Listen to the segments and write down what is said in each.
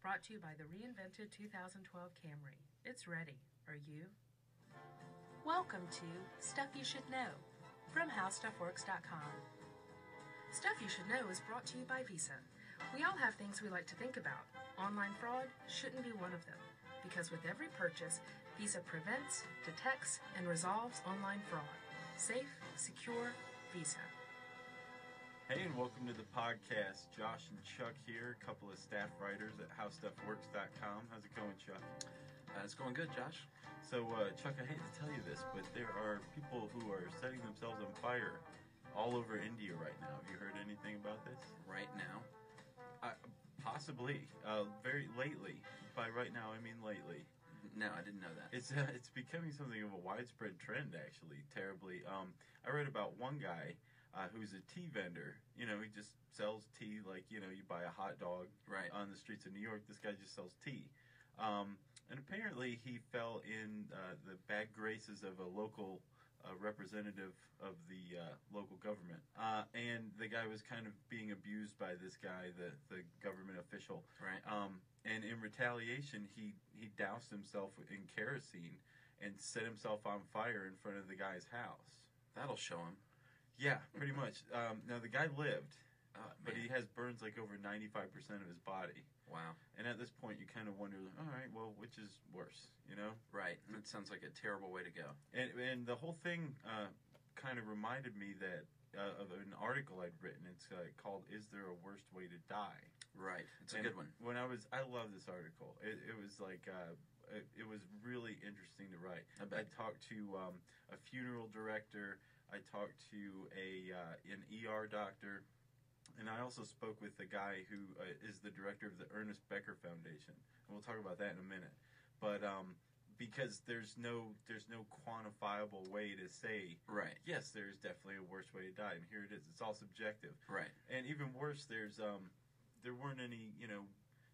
brought to you by the reinvented 2012 Camry. It's ready. Are you? Welcome to Stuff You Should Know from HowStuffWorks.com. Stuff You Should Know is brought to you by Visa. We all have things we like to think about. Online fraud shouldn't be one of them, because with every purchase, Visa prevents, detects, and resolves online fraud. Safe, secure, Visa. Hey, and welcome to the podcast. Josh and Chuck here, a couple of staff writers at HowStuffWorks.com. How's it going, Chuck? It's going good, Josh. So, Chuck, I hate to tell you this, but there are people who are setting themselves on fire all over India right now. Have you heard anything about this? Right now? Possibly. Very lately. By right now, I mean lately. No, I didn't know that. It's becoming something of a widespread trend, actually, terribly. I read about one guy who's a tea vendor. You know, he just sells tea like, you know, you buy a hot dog on the streets of New York. This guy just sells tea. And apparently he fell in the bad graces of a local representative of the local government. And the guy was kind of being abused by this guy, the government official. Right. And in retaliation, he doused himself in kerosene and set himself on fire in front of the guy's house. That'll show him. Yeah, pretty much. Now, the guy lived, but he man. has burns like over 95% of his body. Wow. And at this point, you kind of wonder, all right, well, which is worse, you know? Right. That sounds like a terrible way to go. And the whole thing kind of reminded me that of an article I'd written. It's called "Is There a Worst Way to Die?" Right. It's a good one. I love this article. It was like it was really interesting to write. I bet. I talked to a funeral director. I talked to an ER doctor. And I also spoke with the guy who is the director of the Ernest Becker Foundation, and we'll talk about that in a minute. But because there's no quantifiable way to say, right, yes, there's definitely a worse way to die, and here it is. It's all subjective, right? And even worse, there weren't any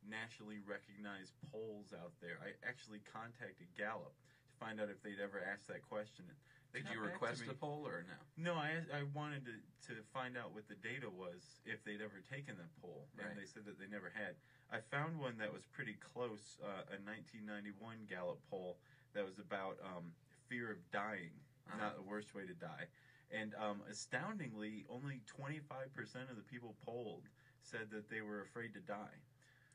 nationally recognized polls out there. I actually contacted Gallup to find out if they'd ever asked that question. Did you request a poll or no? No, I wanted to find out what the data was, if they'd ever taken that poll, and right. They said that they never had. I found one that was pretty close, a 1991 Gallup poll that was about fear of dying, not the worst way to die. And astoundingly, only 25% of the people polled said that they were afraid to die.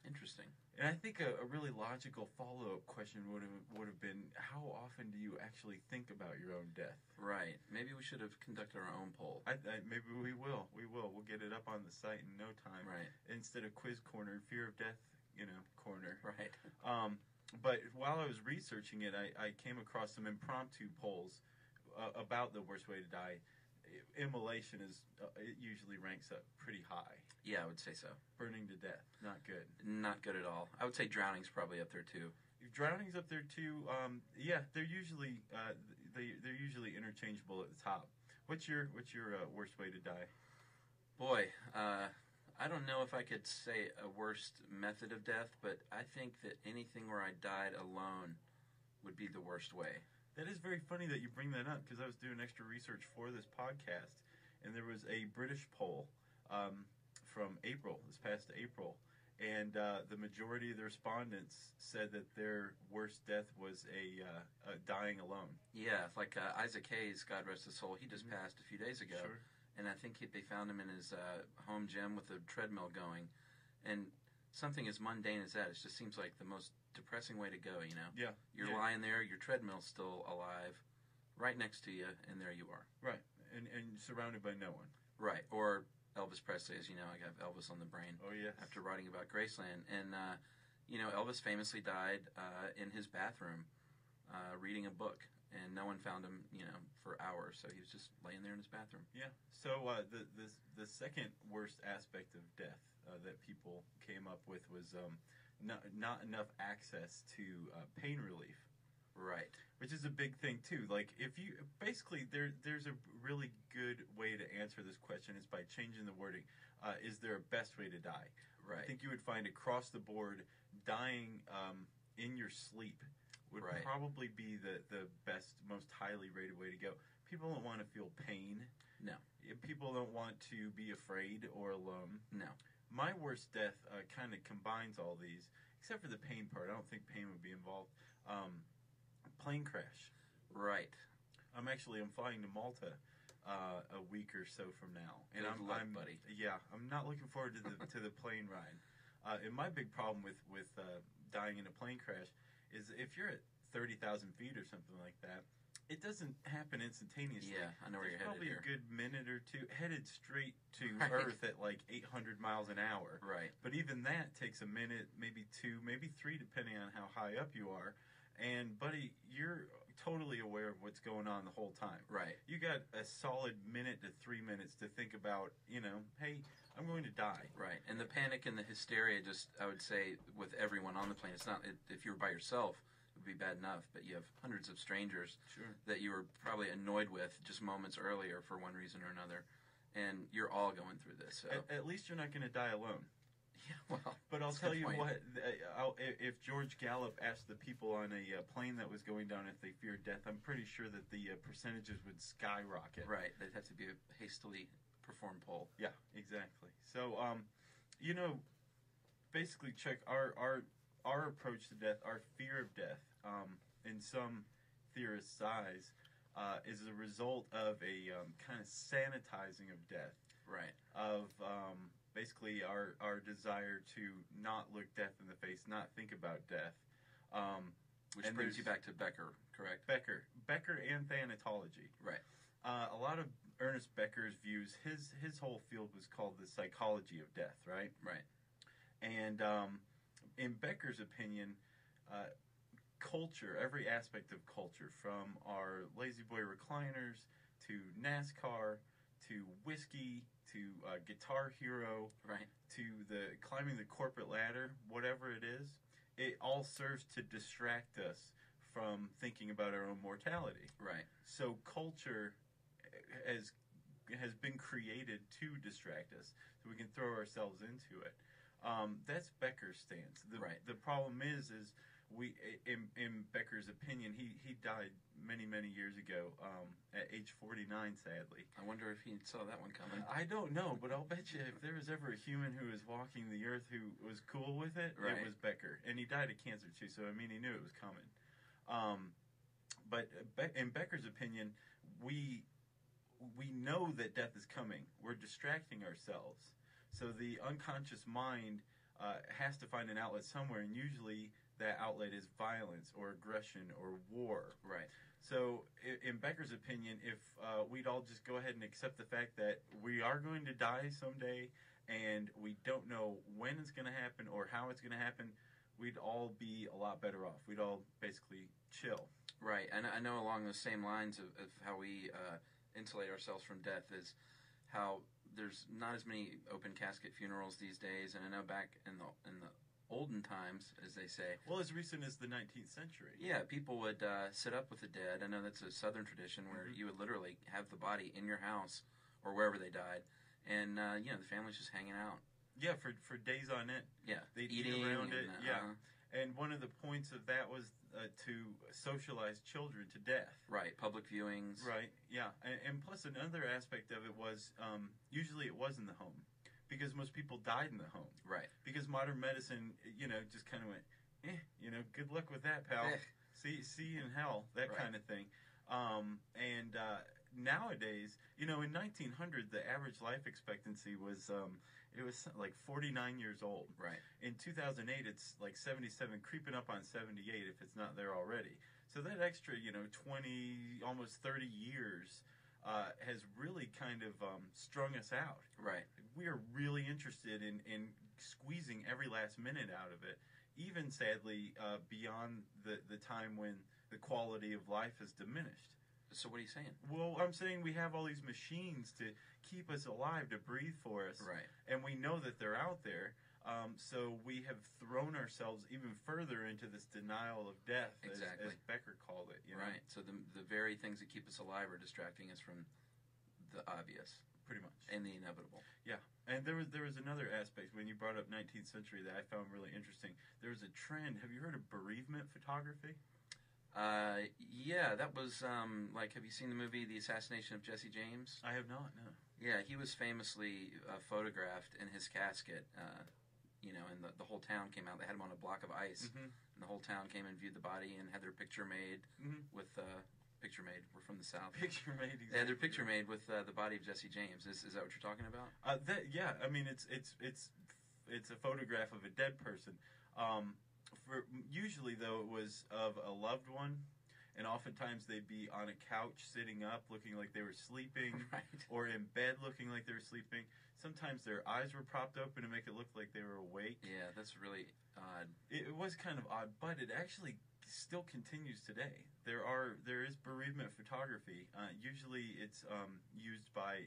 Interesting. And I think a really logical follow-up question would have been, how often do you actually think about your own death? Right. Maybe we should have conducted our own poll. Maybe we will. We'll get it up on the site in no time. Right. Instead of quiz corner, fear of death, corner. Right. But while I was researching it, I came across some impromptu polls about the worst way to die. Immolation it usually ranks up pretty high. Yeah, I would say so. Burning to death, not good. Not good at all. I would say drowning's probably up there too. Drowning's up there too. Yeah, they're usually they're usually interchangeable at the top. What's your worst way to die? Boy, I don't know if I could say a worst method of death, but I think that anything where I died alone would be the worst way. That is very funny that you bring that up, because I was doing extra research for this podcast, and there was a British poll from this past April, and the majority of the respondents said that their worst death was a dying alone. Yeah, like Isaac Hayes, God rest his soul, he just passed a few days ago, Sure. And I think they found him in his home gym with a treadmill going, and something as mundane as that, it just seems like the most depressing way to go, Yeah. You're lying there, your treadmill's still alive, right next to you, and there you are. Right, and surrounded by no one. Right, or Elvis Presley, as you know, I got Elvis on the brain. Oh, yes. After writing about Graceland. And, Elvis famously died in his bathroom reading a book, and no one found him, for hours, so he was just laying there in his bathroom. Yeah, so the second worst aspect of death that people came up with was not enough access to pain relief. Right. Which is a big thing too. Like, if you basically there's a really good way to answer this question is by changing the wording. Is there a best way to die? Right. I think you would find across the board dying in your sleep would probably be the best, most highly rated way to go. People don't want to feel pain. No. People don't want to be afraid or alone. No. My worst death kind of combines all these, except for the pain part. I don't think pain would be involved. Plane crash. Right. I'm flying to Malta a week or so from now, and Good luck, buddy. Yeah, I'm not looking forward to the plane ride. And my big problem with dying in a plane crash is if you're at 30,000 feet or something like that, it doesn't happen instantaneously. Yeah, I know where you're headed probably here. A good minute or two, headed straight to Right. Earth at like 800 miles an hour. Right. But even that takes a minute, maybe two, maybe three, depending on how high up you are. And, buddy, you're totally aware of what's going on the whole time. Right. You got a solid minute to 3 minutes to think about, hey, I'm going to die. Right. And the panic and the hysteria, just, I would say, with everyone on the plane, it's not, if you're by yourself, it would be bad enough, but you have hundreds of strangers that you were probably annoyed with just moments earlier for one reason or another, and you're all going through this. So. At least you're not going to die alone. Yeah, well, but I'll tell you what, if George Gallup asked the people on a plane that was going down if they feared death, I'm pretty sure that the percentages would skyrocket. Right, they'd have to be a hastily performed poll. Yeah, exactly. So, basically, Chuck, our approach to death, our fear of death, in some theorists' eyes, is a result of a kind of sanitizing of death. Right. Of basically our desire to not look death in the face, not think about death. Which brings you back to Becker, correct? Becker and thanatology. Right. A lot of Ernest Becker's views, his whole field was called the psychology of death, right? Right. And in Becker's opinion, culture, every aspect of culture, from our lazy boy recliners to NASCAR to whiskey to Guitar Hero, right, to the climbing the corporate ladder, whatever it is, it all serves to distract us from thinking about our own mortality. Right. So culture has been created to distract us, so we can throw ourselves into it. That's Becker's stance. The problem is we, in Becker's opinion, he died many years ago at age 49, sadly. I wonder if he saw that one coming. I don't know, but I'll bet you if there was ever a human who was walking the earth who was cool with it, right, it was Becker. And he died of cancer too, so I mean he knew it was coming. But in Becker's opinion, we know that death is coming. We're distracting ourselves. So the unconscious mind has to find an outlet somewhere, and usually that outlet is violence or aggression or war. Right. So in Becker's opinion, if we'd all just go ahead and accept the fact that we are going to die someday and we don't know when it's going to happen or how it's going to happen, we'd all be a lot better off. We'd all basically chill. Right. And I know along the same lines of how we insulate ourselves from death is how there's not as many open casket funerals these days, and I know back in the olden times, as they say. Well, as recent as the 19th century. Yeah, people would sit up with the dead. I know that's a southern tradition where you would literally have the body in your house or wherever they died, and the family's just hanging out. Yeah, for days on end. Yeah, they'd eat around it. Yeah. And one of the points of that was to socialize children to death. Right, public viewings. Right, yeah. And plus another aspect of it was usually it was in the home because most people died in the home. Right. Because modern medicine, just kind of went, good luck with that, pal. See you in hell, that kind of thing. And nowadays, in 1900, the average life expectancy was it was like 49 years old. Right. In 2008, it's like 77, creeping up on 78 if it's not there already. So that extra, 20, almost 30 years has really kind of strung us out. Right. We are really interested in squeezing every last minute out of it, even sadly beyond the time when the quality of life has diminished. So what are you saying? Well, I'm saying we have all these machines to keep us alive, to breathe for us. Right. And we know that they're out there. So we have thrown ourselves even further into this denial of death, exactly, as Becker called it. Right. So the very things that keep us alive are distracting us from the obvious. Pretty much. And the inevitable. Yeah. And there was another aspect when you brought up 19th century that I found really interesting. There was a trend. Have you heard of bereavement photography? Yeah, that was, have you seen the movie The Assassination of Jesse James? I have not, no. Yeah, he was famously photographed in his casket, and the whole town came out. They had him on a block of ice, and the whole town came and viewed the body and had their picture made with picture made. We're from the South. Picture made. Exactly. They had their picture made with the body of Jesse James. Is that what you're talking about? Yeah. I mean, it's a photograph of a dead person. Usually though, it was of a loved one. And oftentimes they'd be on a couch sitting up looking like they were sleeping, right. Or in bed looking like they were sleeping. Sometimes their eyes were propped open to make it look like they were awake. Yeah, that's really odd. It was kind of odd, but it actually still continues today. There is bereavement photography. Usually it's used by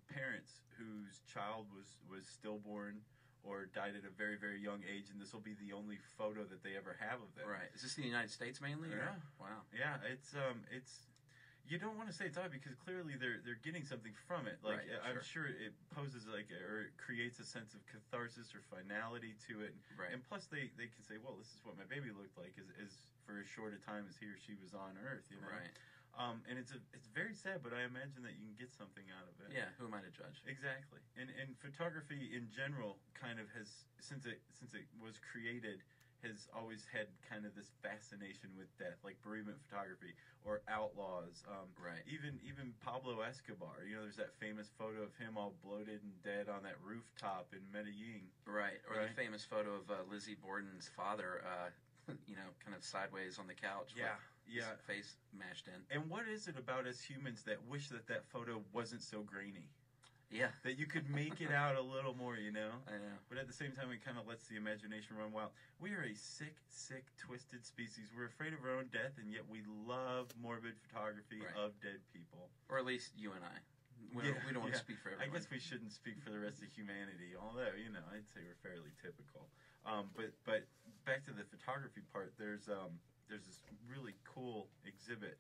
parents whose child was stillborn or died at a very, very young age, and this will be the only photo that they ever have of them. Right. Is this in the United States mainly? Yeah. Or? Wow. Yeah, it's you don't want to say it's odd because clearly they're getting something from it. Like right, I'm sure it poses or it creates a sense of catharsis or finality to it. Right. And plus they can say, well, this is what my baby looked like as for as short a time as he or she was on Earth. You know. Right. And it's very sad, but I imagine that you can get something out of it. Yeah, who am I to judge? Exactly. And photography in general kind of has since it was created has always had kind of this fascination with death, like bereavement photography or outlaws. Right. Even Pablo Escobar. There's that famous photo of him all bloated and dead on that rooftop in Medellin. Right. Or the famous photo of Lizzie Borden's father, kind of sideways on the couch. Yeah. His face mashed in. And what is it about us humans that wish that photo wasn't so grainy? Yeah. That you could make it out a little more, I know. But at the same time, it kind of lets the imagination run wild. We are a sick, twisted species. We're afraid of our own death, and yet we love morbid photography of dead people. Or at least you and I. We don't want to speak for everyone. I guess we shouldn't speak for the rest of humanity, although, I'd say we're fairly typical. But back to the photography part, there's this really cool exhibit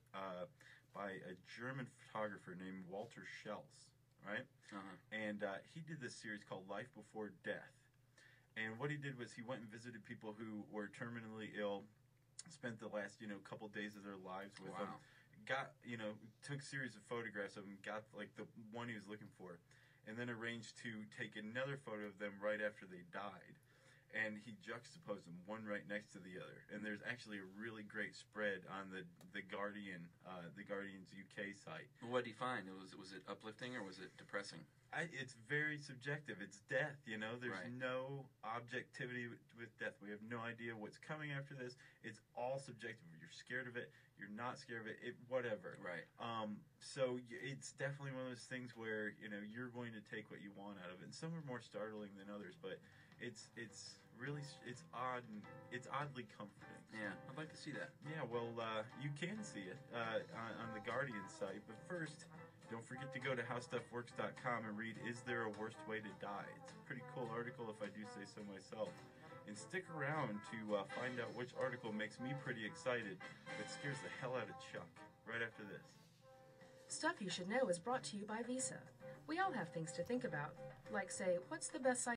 by a German photographer named Walter Schels, right? Uh-huh. And he did this series called Life Before Death. And what he did was he went and visited people who were terminally ill, spent the last, couple days of their lives with them, took a series of photographs of them, got like the one he was looking for, and then arranged to take another photo of them right after they died. And he juxtaposed them one right next to the other. And there's actually a really great spread on the Guardian's UK site. What did he find? Was it uplifting or was it depressing? It's very subjective. It's death, There's no objectivity with death. We have no idea what's coming after this. It's all subjective. You're scared of it. You're not scared of it. Whatever. Right. So it's definitely one of those things where, you're going to take what you want out of it. And some are more startling than others, but it's odd and it's oddly comforting. Yeah, I'd like to see that. Yeah, well, you can see it on the Guardian site, but first, don't forget to go to HowStuffWorks.com and read Is There a Worst Way to Die? It's a pretty cool article if I do say so myself. And stick around to find out which article makes me pretty excited but scares the hell out of Chuck right after this. Stuff You Should Know is brought to you by Visa. We all have things to think about, like, say, what's the best site